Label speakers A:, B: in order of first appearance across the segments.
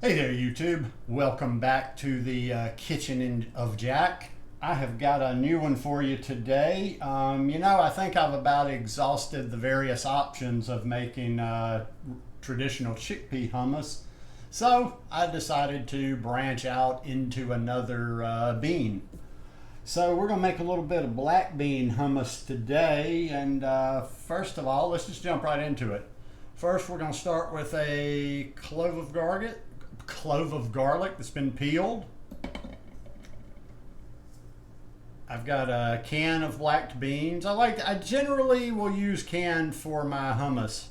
A: Hey there, YouTube. Welcome back to the kitchen of Jack. I have got a new one for you today. I think I've about exhausted the various options of making traditional chickpea hummus. So I decided to branch out into another bean. So we're going to make a little bit of black bean hummus today. And first of all, let's just jump right into it. First, we're going to start with a clove of garlic that's been peeled. I've got a can of black beans. I generally will use canned for my hummus.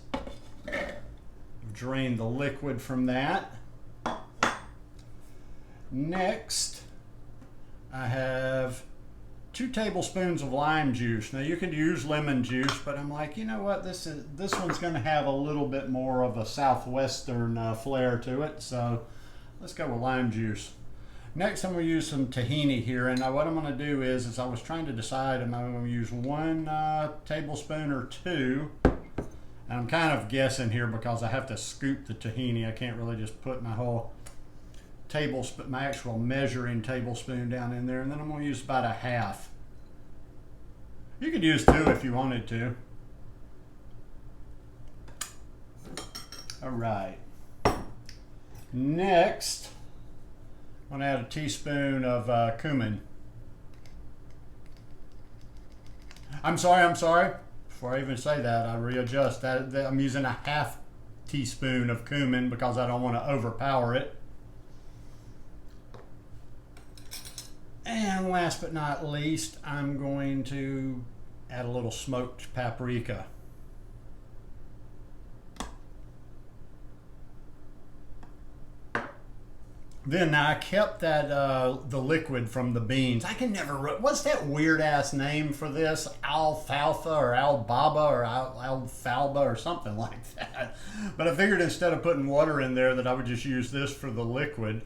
A: Drain the liquid from that. Next, I have 2 tablespoons of lime juice. Now you can use lemon juice, but I'm like, you know what? This one's going to have a little bit more of a southwestern flair to it, so let's go with lime juice. Next, I'm going to use some tahini here, and what I'm going to do is I was trying to decide, am I going to use 1 tablespoon or 2? And I'm kind of guessing here because I have to scoop the tahini. I can't really just put my whole tablespoon, my actual measuring tablespoon down in there, and then I'm going to use about a half. You could use 2 if you wanted to. All right. Next, I'm going to add a teaspoon of cumin. I'm sorry. Before I even say that, I readjust that. I'm using a half teaspoon of cumin because I don't want to overpower it. And last but not least, I'm going to add a little smoked paprika. Then I kept that the liquid from the beans. I can never. What's that weird ass name for this? Alfalfa or albaba or alfalba or something like that. But I figured instead of putting water in there that I would just use this for the liquid.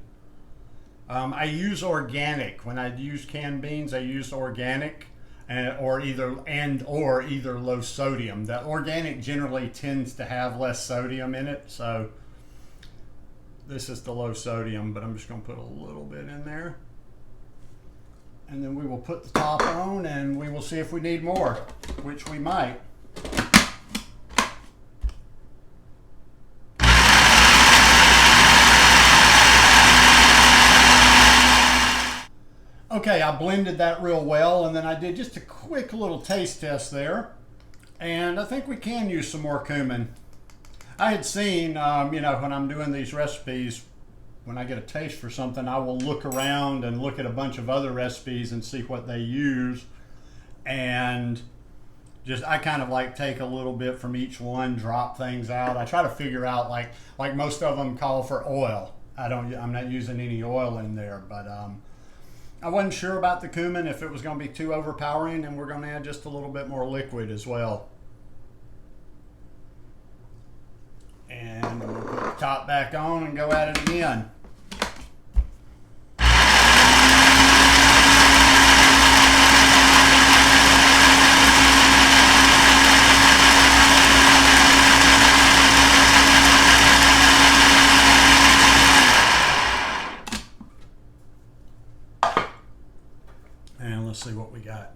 A: I use organic. When I use canned beans, I use organic or either low sodium. The organic generally tends to have less sodium in it, so this is the low sodium, but I'm just going to put a little bit in there. And then we will put the top on and we will see if we need more, which we might. Okay, I blended that real well, and then I did just a quick little taste test there. And I think we can use some more cumin. I had seen, when I'm doing these recipes, when I get a taste for something, I will look around and look at a bunch of other recipes and see what they use. And I kind of like take a little bit from each one, drop things out. I try to figure out, like most of them call for oil. I'm not using any oil in there, but I wasn't sure about the cumin, if it was going to be too overpowering, and we're going to add just a little bit more liquid as well. And we'll put the top back on and go at it again. And let's see what we got.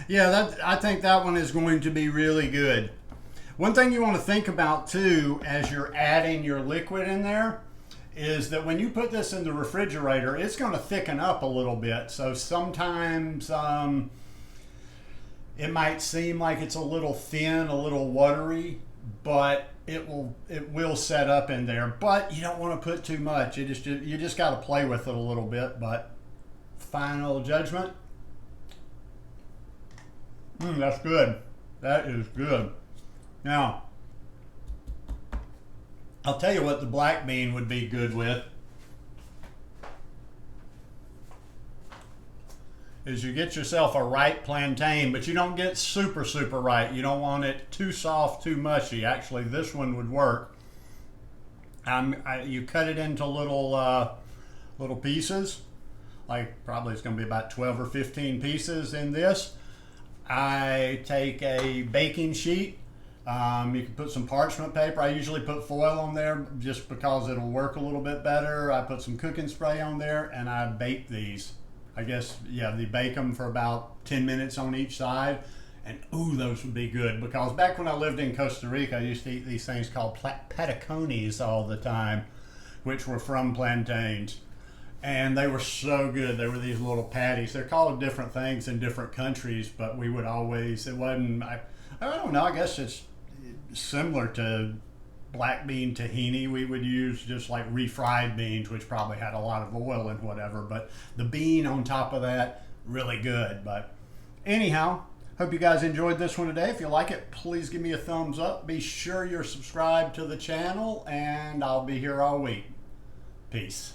A: Yeah, I think that one is going to be really good. One thing you want to think about too as you're adding your liquid in there is that when you put this in the refrigerator, it's going to thicken up a little bit. So sometimes it might seem like it's a little thin, a little watery, but it will set up in there. But you don't want to put too much. You just got to play with it a little bit. But final judgment. That's good. That is good. Now, I'll tell you what the black bean would be good with. Is you get yourself a ripe plantain, but you don't get super ripe. You don't want it too soft, too mushy. Actually, this one would work. You cut it into little pieces. Like probably it's going to be about 12 or 15 pieces in this. I take a baking sheet, You can put some parchment paper. I usually put foil on there just because it'll work a little bit better. I put some cooking spray on there and I bake these. I guess, yeah, they bake them for about 10 minutes on each side. And ooh, those would be good because back when I lived in Costa Rica, I used to eat these things called patacones all the time, which were from plantains. And they were so good. They were these little patties. They're called different things in different countries, but we would always, it wasn't, I don't know, I guess it's similar to black bean tahini. We would use just like refried beans, which probably had a lot of oil and whatever, but the bean on top of that, really good. But anyhow, hope you guys enjoyed this one today. If you like it, please give me a thumbs up. Be sure you're subscribed to the channel, and I'll be here all week. Peace.